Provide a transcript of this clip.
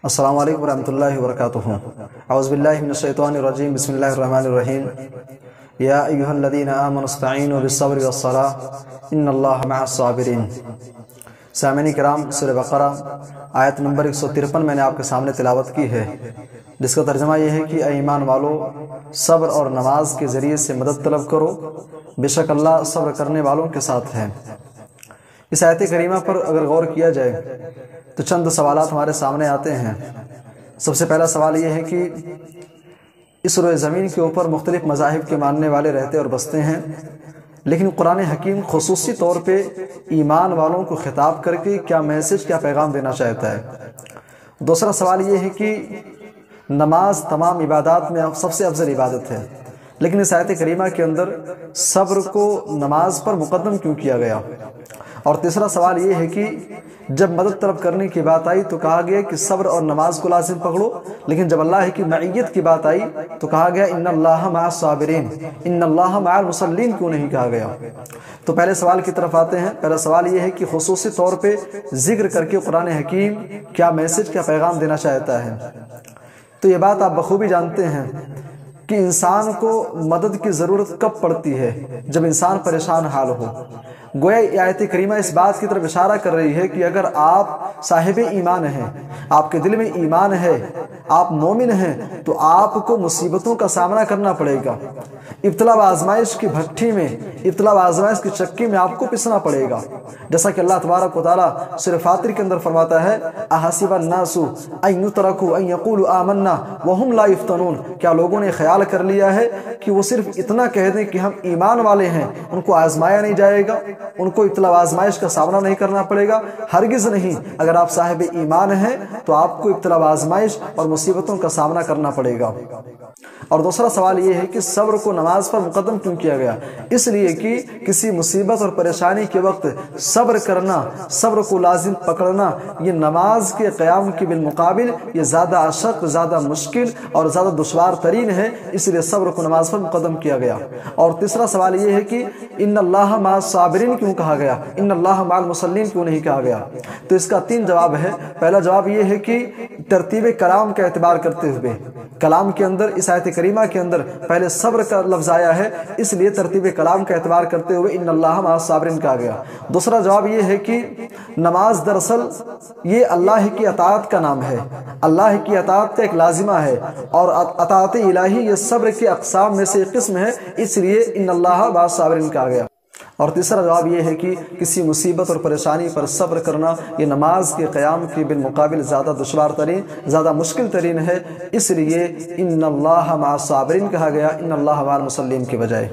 السلام علیکم ورحمۃ اللہ وبرکاتہ۔ اعوذ باللہ من الشیطان الرجیم، بسم اللہ الرحمن الرحیم۔ یا ایھا الذین آمنوا استعینوا بالصبر والصلاۃ ان اللہ مع الصابرین۔ سامعین کرام، سورہ بقرہ آیت نمبر 153 میں نے آپ کے سامنے تلاوت کی ہے، جس کا ترجمہ یہ ہے کہ اے ایمان والو، صبر اور نماز کے ذریعے سے مدد طلب کرو، بے شک اللہ صبر کرنے والوں کے ساتھ ہے۔ اس آیت کریمہ پر اگر غور کیا جائے تو چند سوالات ہمارے سامنے آتے ہیں۔ سب سے پہلا سوال یہ ہے کہ اس روئے زمین کے اوپر مختلف مذاہب کے ماننے والے رہتے اور بستے ہیں، لیکن قرآن حکیم خصوصی طور پہ ایمان والوں کو خطاب کر کے کیا میسج، کیا پیغام دینا چاہتا ہے؟ دوسرا سوال یہ ہے کہ نماز تمام عبادات میں سب سے افضل عبادت ہے، لیکن اس آیت کریمہ کے اندر صبر کو نماز پر مقدم کیوں کیا گیا؟ اور تیسرا سوال یہ ہے کہ جب مدد طلب کرنے کی بات آئی تو کہا گیا کہ صبر اور نماز کو لازم پکڑو، لیکن جب اللہ کی معیت کی بات آئی تو کہا گیا ان اللہ مع الصابرین، ان اللہ مع المصلین کیوں نہیں کہا گیا؟ تو پہلے سوال کی طرف آتے ہیں۔ پہلا سوال یہ ہے کہ خصوصی طور پہ ذکر کر کے قرآن حکیم کیا میسج، کیا پیغام دینا چاہتا ہے؟ تو یہ بات آپ بخوبی جانتے ہیں کہ انسان کو مدد کی ضرورت کب پڑتی ہے؟ جب انسان پریشان حال ہو۔ گویا یہ آیت کریمہ اس بات کی طرف اشارہ کر رہی ہے کہ اگر آپ صاحب ایمان ہیں، آپ کے دل میں ایمان ہے، آپ مومن ہیں، تو آپ کو مصیبتوں کا سامنا کرنا پڑے گا۔ ابتلا و آزمائش کی بھٹی میں، ابتلا و آزمائش کی چکی میں آپ کو پسنا پڑے گا، جیسا کہ اللہ تبارک و تعالیٰ سورہ فاطر کے اندر فرماتا ہے احسب الناس ان یترکوا ان یقولوا آمنا وهم لا یفتنون۔ کیا لوگوں نے خیال کر لیا ہے کہ وہ صرف اتنا کہہ دیں کہ ہم ایمان والے ہیں، ان کو آزمایا نہیں جائے گا، ان کو ابتلا و آزمائش کا سامنا نہیں کرنا پڑے گا؟ ہرگز نہیں۔ اگر آپ صاحب ایمان ہیں تو آپ کو ابتلا و آزمائش اور مصیبتوں کا سامنا کرنا پڑے گا۔ اور دوسرا سوال یہ ہے کہ صبر کو نماز پر مقدم کیوں کیا گیا؟ اس لیے کہ کسی مصیبت اور پریشانی کے وقت صبر کرنا، صبر کو لازم پکڑنا، یہ نماز کے قیام کے بالمقابل یہ زیادہ اشق، زیادہ مشکل اور زیادہ دشوار ترین ہے، اس لیے صبر کو نماز پر مقدم کیا گیا۔ اور تیسرا سوال یہ ہے کہ ان اللہ مع الصابرین کیوں کہا گیا، ان اللہ مع المصلین کیوں نہیں کہا گیا؟ تو اس کا 3 جواب ہے۔ پہلا جواب یہ ہے کہ ترتیب کلام کا اعتبار کرتے ہوئے، کلام کے اندر اس آیت کریمہ کے اندر پہلے صبر کا لفظ آیا ہے، اس لیے ترتیب کلام کا اعتبار کرتے ہوئے ان اللہ مع الصابرین کہا گیا۔ دوسرا جواب یہ ہے کہ نماز دراصل یہ اللہ کی اطاعت کا نام ہے، اللہ کی اطاعت کا ایک لازمہ ہے، اور اطاعت الہی یہ صبر کے اقسام میں سے ایک قسم ہے، اس لیے ان اللہ مع الصابرین کہا گیا۔ اور تیسرا جواب یہ ہے کہ کسی مصیبت اور پریشانی پر صبر کرنا یہ نماز کے قیام کے بالمقابل زیادہ دشوار ترین، زیادہ مشکل ترین ہے، اس لیے ان اللہ مع الصابرین کہا گیا، ان اللہ مع المصلین کے بجائے۔